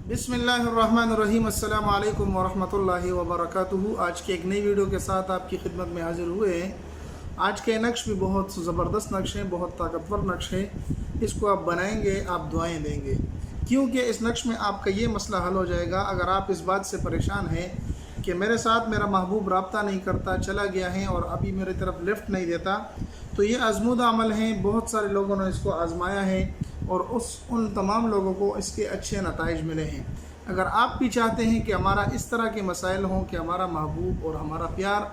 बिस्मिल्लाहिर्रहमानिर्रहीम अस्सलाम वालेकुम वरहमतुल्लाहि वबरकातुहू। आज की एक नई वीडियो के साथ आपकी खिदमत में हाजिर हुए हैं। आज के नक्श भी बहुत ज़बरदस्त नक्श हैं, बहुत ताकतवर नक्श है। इसको आप बनाएंगे, आप दुआएं देंगे, क्योंकि इस नक्श में आपका ये मसला हल हो जाएगा। अगर आप इस बात से परेशान हैं कि मेरे साथ मेरा महबूब रब्ता नहीं करता, चला गया है और अभी मेरी तरफ लिफ्ट नहीं देता, तो ये आजमूदा अमल है। बहुत सारे लोगों ने इसको आजमाया है और उन तमाम लोगों को इसके अच्छे नताइज मिले हैं। अगर आप भी चाहते हैं कि हमारा इस तरह के मसाइल हों कि हमारा महबूब और हमारा प्यार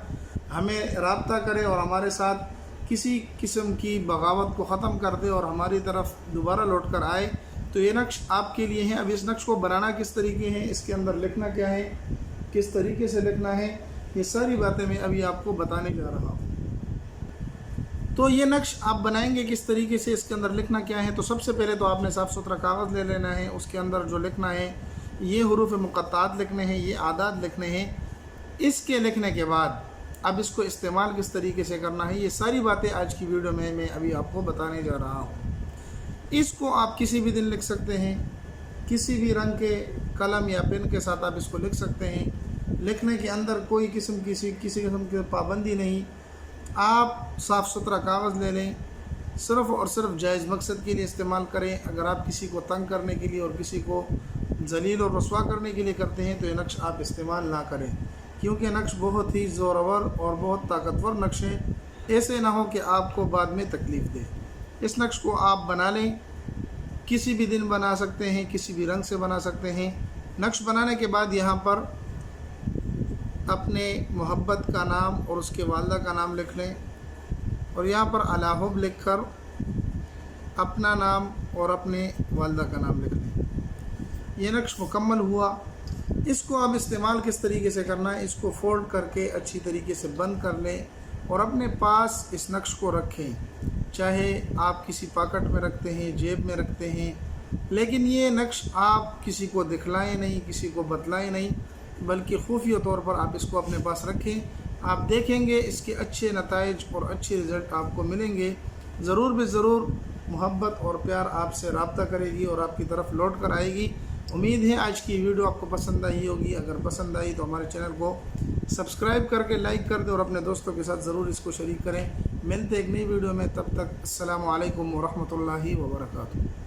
हमें रब्ता करे और हमारे साथ किसी किस्म की बगावत को ख़त्म कर दे और हमारी तरफ दोबारा लौट कर आए, तो ये नक्श आपके लिए है। अब इस नक्श को बनाना किस तरीके हैं, इसके अंदर लिखना क्या है, किस तरीके से लिखना है, ये सारी बातें मैं अभी आपको बताने जा रहा हूँ। तो ये नक्श आप बनाएंगे किस तरीके से, इसके अंदर लिखना क्या है। तो सबसे पहले तो आपने साफ़ सुथरा कागज़ ले लेना है। उसके अंदर जो लिखना है, ये हुरूफ मुक़त्तात लिखने हैं, ये आदाद लिखने हैं। इसके लिखने के बाद अब इसको इस्तेमाल किस तरीके से करना है, ये सारी बातें आज की वीडियो में मैं अभी आपको बताने जा रहा हूँ। इसको आप किसी भी दिन लिख सकते हैं, किसी भी रंग के कलम या पेन के साथ आप इसको लिख सकते हैं। लिखने के अंदर कोई किसी किस्म की पाबंदी नहीं। आप साफ़ सुथरा कागज़ ले लें, सिर्फ़ और सिर्फ जायज़ मकसद के लिए इस्तेमाल करें। अगर आप किसी को तंग करने के लिए और किसी को जलील और रसवा करने के लिए करते हैं तो ये नक्श आप इस्तेमाल ना करें, क्योंकि नक्श बहुत ही ज़ोरवर और बहुत ताकतवर नक्श है। ऐसे ना हो कि आपको बाद में तकलीफ़ दे। इस नक्श को आप बना लें, किसी भी दिन बना सकते हैं, किसी भी रंग से बना सकते हैं। नक्श बनाने के बाद यहाँ पर अपने मोहब्बत का नाम और उसके वालदा का नाम लिख लें और यहाँ पर अला हुब लिख कर अपना नाम और अपने वालदा का नाम लिख लें। ये नक्श मुकम्मल हुआ। इसको अब इस्तेमाल किस तरीके से करना है, इसको फोल्ड करके अच्छी तरीके से बंद कर लें और अपने पास इस नक्श को रखें। चाहे आप किसी पॉकेट में रखते हैं, जेब में रखते हैं, लेकिन ये नक्श आप किसी को दिखलाएं नहीं, किसी को बतलाएं नहीं, बल्कि खुफिया तौर पर आप इसको अपने पास रखें। आप देखेंगे इसके अच्छे नताइज और अच्छे रिज़ल्ट आपको मिलेंगे। ज़रूर भी ज़रूर मोहब्बत और प्यार आपसे रब्ता करेगी और आपकी तरफ लौट कर आएगी। उम्मीद है आज की वीडियो आपको पसंद आई होगी। अगर पसंद आई तो हमारे चैनल को सब्सक्राइब करके लाइक कर दें और अपने दोस्तों के साथ ज़रूर इसको शरीक करें। मिलते एक नई वीडियो में, तब तक अस्सलामु अलैकुम वरहमतुल्लाहि वबरकातुहू।